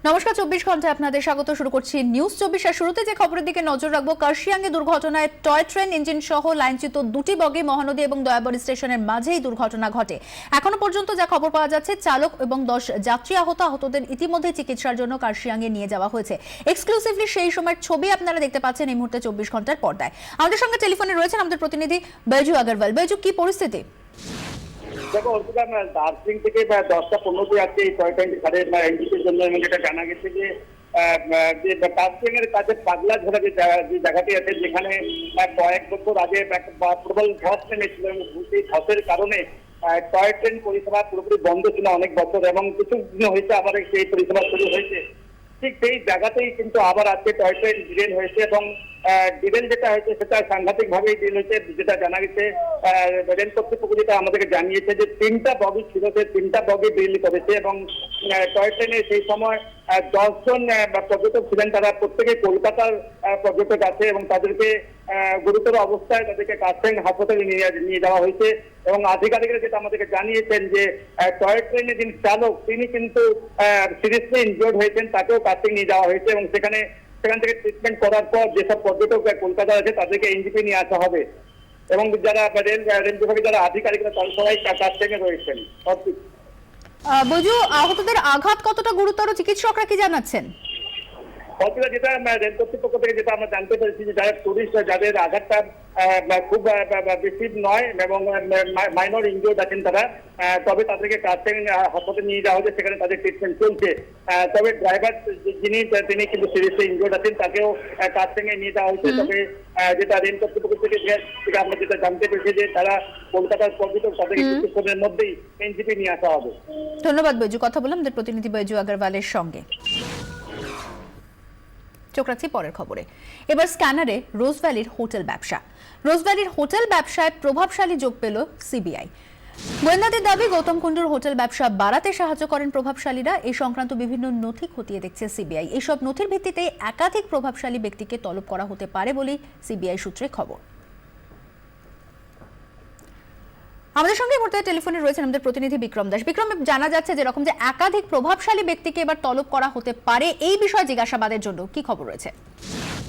নমস্কার, 24 ঘন্টায় আপনাদের স্বাগত। শুরু করছি নিউজ 24 এর শুরুতে যে খবরের দিকে নজর রাখবো। কার্শিয়াঙ্গে দুর্ঘটনায় টয় ট্রেন ইঞ্জিন সহ লাইনচ্যুত দুটি বগি মহানদী এবং দয়াবরী স্টেশনের মাঝেই দুর্ঘটনা ঘটে। এখনো পর্যন্ত যা খবর পাওয়া যাচ্ছে, চালক এবং 10 যাত্রী আহতদের ইতিমধ্যে চিকিৎসার জন্য কার্শিয়াঙ্গে নিয়ে যাওয়া হয়েছে। এক্সক্লুসিভলি সেই সময়ের ছবি আপনারা দেখতে পাচ্ছেন এই মুহূর্তে 24 ঘন্টার পর্দায়। আমাদের সঙ্গে টেলিফোনে রয়েছেন আমাদের প্রতিনিধি বৈজু আগরওয়াল। বৈজু, কি পরিস্থিতি? দেখো অর্পিতা, দার্জিলিং থেকে 10টা 15 আছে এই টয় ট্রেন ছাড়ের এনজিপির জন্য, এবং যেটা জানা গেছে যে দার্জিলিং এর কাছে পাগলা ঝোড়া যে জায়গাটি আছে, যেখানে কয়েক বছর আগে প্রবল ধস নেমেছিল এবং সেই ধসের কারণে টয় ট্রেন পরিষেবা পুরোপুরি বন্ধ ছিল অনেক বছর, এবং কিছু দিন হয়েছে আবার সেই পরিষেবা শুরু হয়েছে। ঠিক সেই জায়গাতেই কিন্তু আবার আজকে টয় ট্রেন ডিরেল হয়েছে, এবং ডিরেল যেটা হয়েছে সেটা সাংঘাতিক ভাবেই ডিল হয়েছে। যেটা জানা গেছে, রেল কর্তৃপক্ষ যেটা আমাদেরকে জানিয়েছে যে 3টা বগি ছিল, সেই 3টা বগি ডিল করেছে, এবং টয় ট্রেনে সেই সময় 10 জন পর্যটক ছিলেন। তারা প্রত্যেকে কলকাতার পর্যটক আছে, এবং তাদেরকে গুরুতর অবস্থায় তাদেরকে কার্শিয়াং হাসপাতালে নিয়ে যাওয়া হয়েছে। এবং আধিকারিকরা যেটা আমাদেরকে জানিয়েছেন যে টয় ট্রেনের যিনি চালক তিনি কিন্তু সিরিয়াসলি ইনজিওর্ড হয়েছেন, তাকেও কার্শিয়াং নিয়ে যাওয়া হয়েছে, এবং সেখান থেকে ট্রিটমেন্ট করার পর যেসব পর্যটক কলকাতা আছে তাদেরকে এনজিপি নিয়ে আসা হবে, এবং যারা রেল বিভাগের যারা আধিকারিকরা তারা সবাই কার্শিয়াং রয়েছেন। বৈজু, আহতদের আঘাত কতটা গুরুতর, চিকিৎসকরা কি জানাচ্ছেন? যেটা রেল কর্তৃপক্ষ থেকে যেটা আমরা জানতে পেরেছি যে যারা টুরিস্ট, যাদের আঘাতটা খুব বেশি নয় এবং মাইনর ইনজিওর্ড আছেন তারা, তবে তাদেরকে কার্শিয়াং হাসপাতালে নিয়ে যাওয়া হয়েছে, সেখানে তাদের ট্রিটমেন্ট চলছে। তবে ড্রাইভার তিনি কিন্তু সিরিয়াসলি ইনজিওর্ড আছেন, তাকেও কার্শিয়াং নিয়ে যাওয়া হয়েছে। তবে যেটা রেল কর্তৃপক্ষ থেকে আমরা যেটা জানতে পেরেছি যে তারা কলকাতার পর্যটক, তাদেরকে কিছুক্ষণের মধ্যেই এনজিপি নিয়ে আসা হবে। ধন্যবাদ বৈজু। কথা বললাম আমাদের প্রতিনিধি বৈজু আগরওয়ালের সঙ্গে। চোখ রাখছি পরের খবরে। এবার স্ক্যানারে রোজভ্যালির হোটেল ব্যবসা। রোজভ্যালির হোটেল ব্যবসায় প্রভাবশালী যোগ পেল সিবিআই। গোয়েন্দাদের দাবি, গৌতম কুণ্ডুর হোটেল ব্যবসা বাড়াতে সাহায্য করেন প্রভাবশালীরা। এই সংক্রান্ত বিভিন্ন নথি খতিয়ে দেখছে সিবিআই। এইসব নথির ভিত্তিতে একাধিক প্রভাবশালী ব্যক্তিকে তলব করা হতে পারে বলেই সিবিআই সূত্রে খবর। আমাদের সঙ্গে মুহূর্তে টেলিফোনে রয়েছেন আমাদের প্রতিনিধি বিক্রম দাস। বিক্রম, জানা যাচ্ছে যেরকম যে একাধিক প্রভাবশালী ব্যক্তিকে এবার তলব করা হতে পারে, এই বিষয়ে জিজ্ঞাসাবাদের জন্য কি খবর রয়েছে?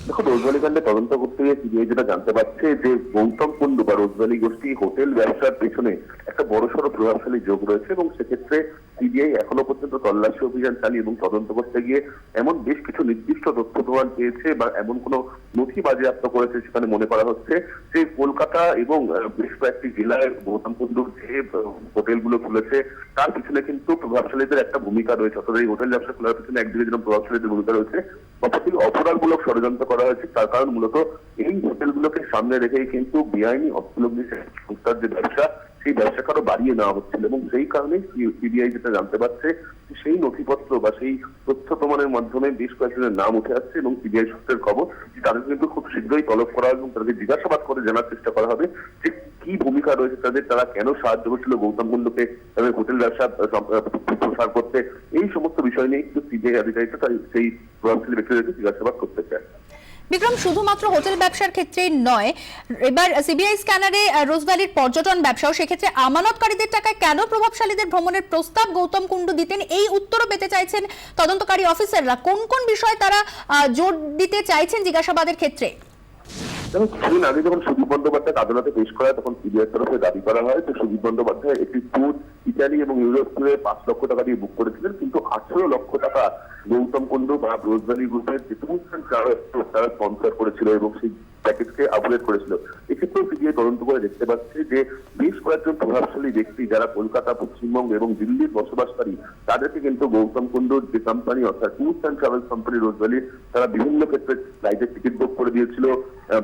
দেখো, রোজভ্যালি কাণ্ডে তদন্ত করতে গিয়ে সিবিআই যেটা জানতে পারছে যে গৌতম কুণ্ডু বা রোজভ্যালি গোষ্ঠী হোটেল ব্যবসার পেছনে একটা বড়সড় প্রভাবশালী যোগ রয়েছে, এবং সেক্ষেত্রে সিবিআই এখনো পর্যন্ত তল্লাশি অভিযান চালিয়ে এবং তদন্ত করতে গিয়ে এমন বেশ কিছু নির্দিষ্ট তথ্য প্রমাণ পেয়েছে বা এমন কোনো নথি বাজেয়াপ্ত করেছে। সেখানে মনে করা হচ্ছে যে কলকাতা এবং বেশ কয়েকটি জেলায় গৌতম কুণ্ডুর যে হোটেলগুলো খুলেছে তার পিছনে কিন্তু প্রভাবশালীদের একটা ভূমিকা রয়েছে। অর্থাৎ এই হোটেল ব্যবসা খোলার পিছনে একদিকে যেরকম প্রভাবশালীদের ভূমিকা রয়েছে, অপরদিকে অপরাধমূলক ষড়যন্ত্র করা হয়েছে। তার কারণ মূলত এই হোটেলগুলোকে সামনে রেখেই কিন্তু বেআইনি অর্থলগ্নি সংস্থার যে ব্যবসা, সেই ব্যবসাকে আরো বাড়িয়ে নেওয়া হচ্ছিল, এবং সেই কারণেই সিবিআই যেটা জানতে পারছে সেই নথিপত্র বা সেই তথ্য প্রমাণের মাধ্যমে বেশ কয়েকজনের নাম উঠে আসছে, এবং সিবিআই সূত্রের খবর যে তাদের কিন্তু খুব শীঘ্রই তলব করা হবে এবং তাদেরকে জিজ্ঞাসাবাদ করে জানার চেষ্টা করা হবে যে কি ভূমিকা রয়েছে তাদের, তারা কেন সাহায্য করছিল গৌতম কুণ্ডুকে তাদের হোটেল ব্যবসা প্রসার করতে। এই সমস্ত বিষয় নিয়ে কিন্তু সিবিআই আধিকারিকরা সেই প্রভাবশালী ব্যক্তিদেরকে জিজ্ঞাসাবাদ করতে চায়। বিক্রম, শুধুমাত্র হোটেল ব্যবসার ক্ষেত্রেই নয়, এবার সিবিআই স্ক্যানারে রোজভ্যালির পর্যটন ব্যবসাও। সেক্ষেত্রে আমানতকারীদের টাকায় কেন প্রভাবশালীদের ভ্রমণের প্রস্তাব গৌতম কুণ্ডু দিতেন, এই উত্তরও পেতে চাইছেন তদন্তকারী অফিসাররা। কোন কোন বিষয়ে তারা জোর দিতে চাইছেন জিজ্ঞাসাবাদের ক্ষেত্রে? যেমন কিছুদিন আগে যখন সুদীপ বন্দ্যোপাধ্যায় আদালতে পেশ করা, তখন সিবিআই তরফে দাবি করা হয় যে সুদীপ বন্দ্যোপাধ্যায় একটি ট্যুর ইতালি এবং ইউরোপ ট্যুরে 5 লক্ষ টাকা দিয়ে বুক করেছিলেন, কিন্তু 18 লক্ষ টাকা গৌতম কুণ্ডু বা রোজভ্যালি গ্রুপের যে ট্যুরস তারা স্পন্সর করেছিল এবং সেই প্যাকেজকে আপগ্রেড করেছিল। এক্ষেত্রেও সিবিআই তদন্ত করে দেখতে পাচ্ছে যে বেশ কয়েকজন প্রভাবশালী ব্যক্তি যারা কলকাতা, পশ্চিমবঙ্গ এবং দিল্লির বসবাসকারী, তাদেরকে কিন্তু গৌতম কুণ্ডুর যে কোম্পানি অর্থাৎ tours and travel company Rose Valley, তারা বিভিন্ন ক্ষেত্রে ফ্লাইটের টিকিট বুক করে দিয়েছিল।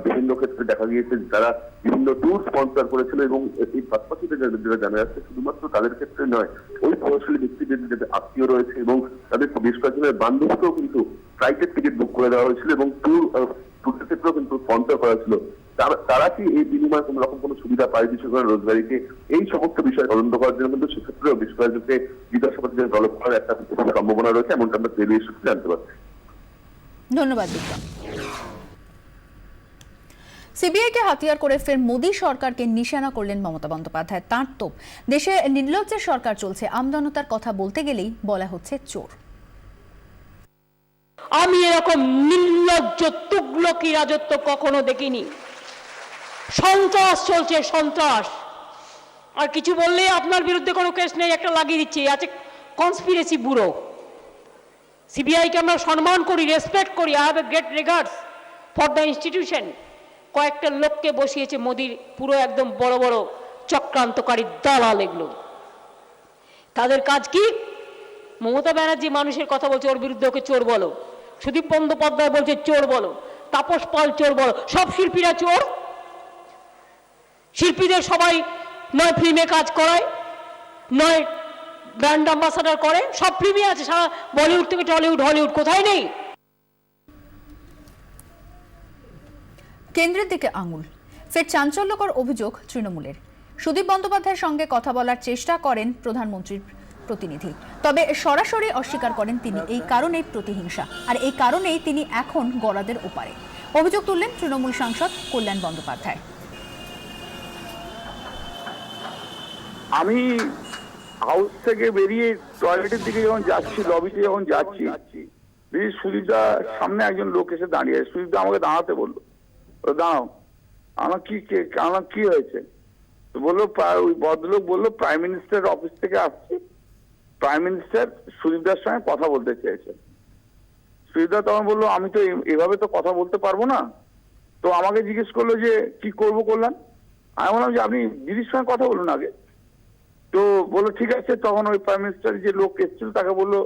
বিভিন্ন ক্ষেত্রে দেখা গিয়েছে তারা বিভিন্ন ট্যুর স্পন্সর করেছিল, এবং এই পাশাপাশি যেটা জানা যাচ্ছে শুধুমাত্র তাদের ক্ষেত্রে নয়, ওই প্রভাবশালী ব্যক্তিদের যাদের আত্মীয় রয়েছে এবং তাদের বেশ কয়েকজনের বান্ধবীকেও কিন্তু ফ্লাইটের টিকিট বুক করে দেওয়া হয়েছিল, এবং ট্যুরের ক্ষেত্রেও কিন্তু স্পন্সর করা ছিল। তারা কি এই বিনিময়ে কোন রকম কোনো সুবিধা পায় বিশেষ করে রোজভ্যালিকে? এই সমস্ত বিষয় তদন্ত করার জন্য কিন্তু সেক্ষেত্রেও বেশ কয়েকজনকে জিজ্ঞাসাবাদের তলব করার একটা সম্ভাবনা রয়েছে, এমনটা আমরা সিবিআই সূত্রে জানতে পারছি। ধন্যবাদ বিক্রম। সিবিআইকে হাতিয়ার করে ফের মোদী সরকারকে নিশানা করলেন মমতা বন্দ্যোপাধ্যায়। তাঁর তোপ, দেশে নির্লজ্জের সরকার চলছে, আমজনতার কথা বলতে গেলেই বলা হচ্ছে চোর। আমি এরকম নির্লজ্জ তুগলকি রাজত্ব কখনো দেখিনি। সন্ত্রাস চলছে, সন্ত্রাস। আর কিছু বললে আপনার বিরুদ্ধে কোনো কেস নেই, একটা লাগিয়ে দিচ্ছে, আছে কনস্পিরেসি ব্যুরো। সিবিআইকে আমরা সম্মান করি, রেসপেক্ট করি, I have a great regards for the institution. কয়েকটা লোককে বসিয়েছে মোদির পুরো একদম বড় বড় চক্রান্তকারী দালাল এগুলো। তাদের কাজ কি? মমতা ব্যানার্জি মানুষের কথা বলছে, ওর বিরুদ্ধে ওকে চোর বলো। সুদীপ বন্দ্যোপাধ্যায় বলছে চোর বলো, তাপস পাল চোর বলো। সব শিল্পীরা চোর। শিল্পীদের সবাই নয় ফিল্মে কাজ করায়, নয় ব্র্যান্ড অ্যাম্বাসাডার করে, সব ফিল্মই আছে, সারা বলিউড থেকে টলিউড হলিউড কোথায় নেই। কেন্দ্রের দিকে আঙুল, ফের চাঞ্চল্যকর অভিযোগ তৃণমূলের। সুদীপ বন্দ্যোপাধ্যায়ের সঙ্গে কথা বলার চেষ্টা করেন প্রধানমন্ত্রীর প্রতিনিধি, তবে সরাসরি অস্বীকার করেন তিনি। এই কারণেই প্রতিহিংসা, আর এই কারণেই তিনি এখন গলাদের ওপারে। অভিযোগ তুললেন তৃণমূল সাংসদ কল্যাণ বন্দ্যোপাধ্যায়। আমি হাউস থেকে বেরিয়ে টয়লেটের দিকে যখন যাচ্ছি, লবিতে যখন যাচ্ছি, সুদীপদা সামনে একজন লোক এসে দাঁড়িয়ে, সুদীপদা আমাকে দাঁড়াতে বললো, দাঁড়াও। আমার কি হয়েছে? তো বললো, ওই ভদ্রলোক বললো প্রাইম মিনিস্টার অফিস থেকে আসছে, প্রাইম মিনিস্টার সুদীপদার সঙ্গে কথা বলতে চেয়েছে। সুদীপদা তখন বললো, আমি তো এভাবে তো কথা বলতে পারবো না। তো আমাকে জিজ্ঞেস করলো যে কি করবো কল্যাণ। আমি বললাম যে আপনি দিদির সঙ্গে কথা বলুন আগে। তো বললো ঠিক আছে। তখন ওই প্রাইম মিনিস্টার যে লোক এসেছিল তাকে বললো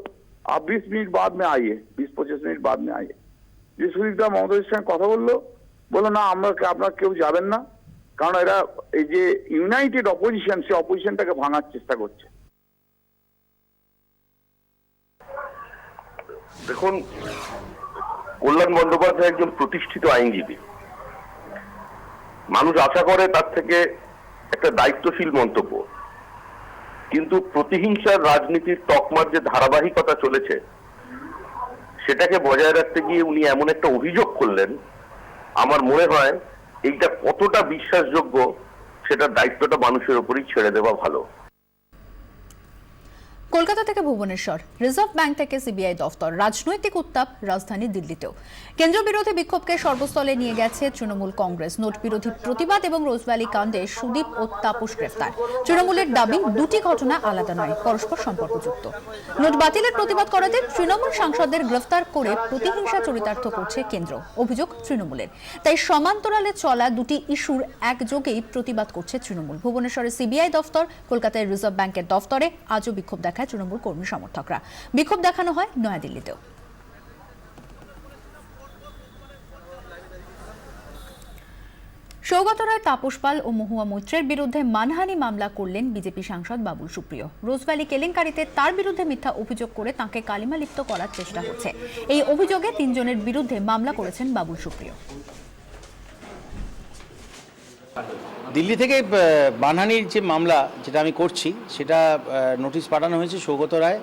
20 মিনিট বাদ মে আইয়ে, 20-25 মিনিট বাদ মে আইয়ে। যে সুদীপদা মমতাদের সঙ্গে কথা বললো না আপনার কেউ যাবেন না, কারণ এরা এই যে ইউনাইটেড অপোজিশন, সে অপোজিশনটাকে ভাঙার চেষ্টা করছে। দেখুন, কল্যাণ বন্দ্যোপাধ্যায় একজন প্রতিষ্ঠিত আইনজীবী। মানুষ আশা করে তার থেকে একটা দায়িত্বশীল মন্তব্য, কিন্তু প্রতিহিংসার রাজনীতির তকমার যে ধারাবাহিকতা চলেছে সেটাকে বজায় রাখতে গিয়ে উনি এমন একটা অভিযোগ করলেন, আমার মনে হয় এইটা কতটা বিশ্বাসযোগ্য সেটার দায়িত্বটা মানুষের উপরই ছেড়ে দেওয়া ভালো। কলকাতা থেকে ভুবনেশ্বর, রিজার্ভ ব্যাংক থেকে সিবিআই দফতর, রাজনৈতিক উত্তাপ রাজধানী দিল্লিতেও। কেন্দ্র বিরোধী বিক্ষোভকে সর্বস্তলে নিয়ে গেছে তৃণমূল কংগ্রেস। নোট বিরোধী প্রতিবাদ এবং রোজভ্যালি কাণ্ডে সুদীপ ও তাপস গ্রেফতার। তৃণমূলের দাবি দুটি ঘটনা আলাদা নয়, পরস্পর সম্পর্কযুক্ত। নোট বাতিলের প্রতিবাদ করাতে তৃণমূল সাংসদদের গ্রেফতার করে প্রতিহিংসা চরিতার্থ করছে কেন্দ্র, অভিযোগ তৃণমূলের। তাই সমান্তরালে চলা দুটি ইস্যুর একযোগেই প্রতিবাদ করছে তৃণমূল। ভুবনেশ্বরের সিবিআই দফতর, কলকাতায় রিজার্ভ ব্যাংকের দফতরে আজও বিক্ষোভ দেখায় তৃণমূল কর্মী সমর্থকরা। বিক্ষোভ দেখানো হয় নয়াদিল্লিতেও। সৌগত রায়, তাপস পাল ও মহুয়া মৈত্রের বিরুদ্ধে মানহানি মামলা করলেন বিজেপি সাংসদ বাবুল সুপ্রিয়। রোজভ্যালি কেলেঙ্কারিতে তার বিরুদ্ধে মিথ্যা অভিযোগ করে তাঁকে কালিমা লিপ্ত করার চেষ্টা হচ্ছে। এই অভিযোগে 3 জনের বিরুদ্ধে মামলা করেছেন বাবুল সুপ্রিয়। দিল্লি থেকে মানহানির যে মামলা যেটা আমি করছি সেটা নোটিশ পাঠানো হয়েছে সৌগত রায়,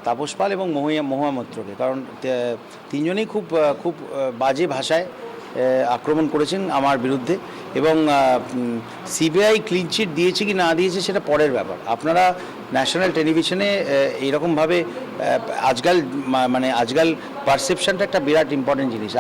তাপস পাল এবং মহুয়া মৈত্রকে। কারণ 3 জনেই খুব বাজে ভাষায় আক্রমণ করেছেন আমার বিরুদ্ধে, এবং সিবিআই ক্লিনচিট দিয়েছে কি না দিয়েছে সেটা পরের ব্যাপার। আপনারা ন্যাশনাল টেলিভিশনে এইরকমভাবে আজকাল পারসেপশনটা একটা বিরাট ইম্পর্টেন্ট জিনিস।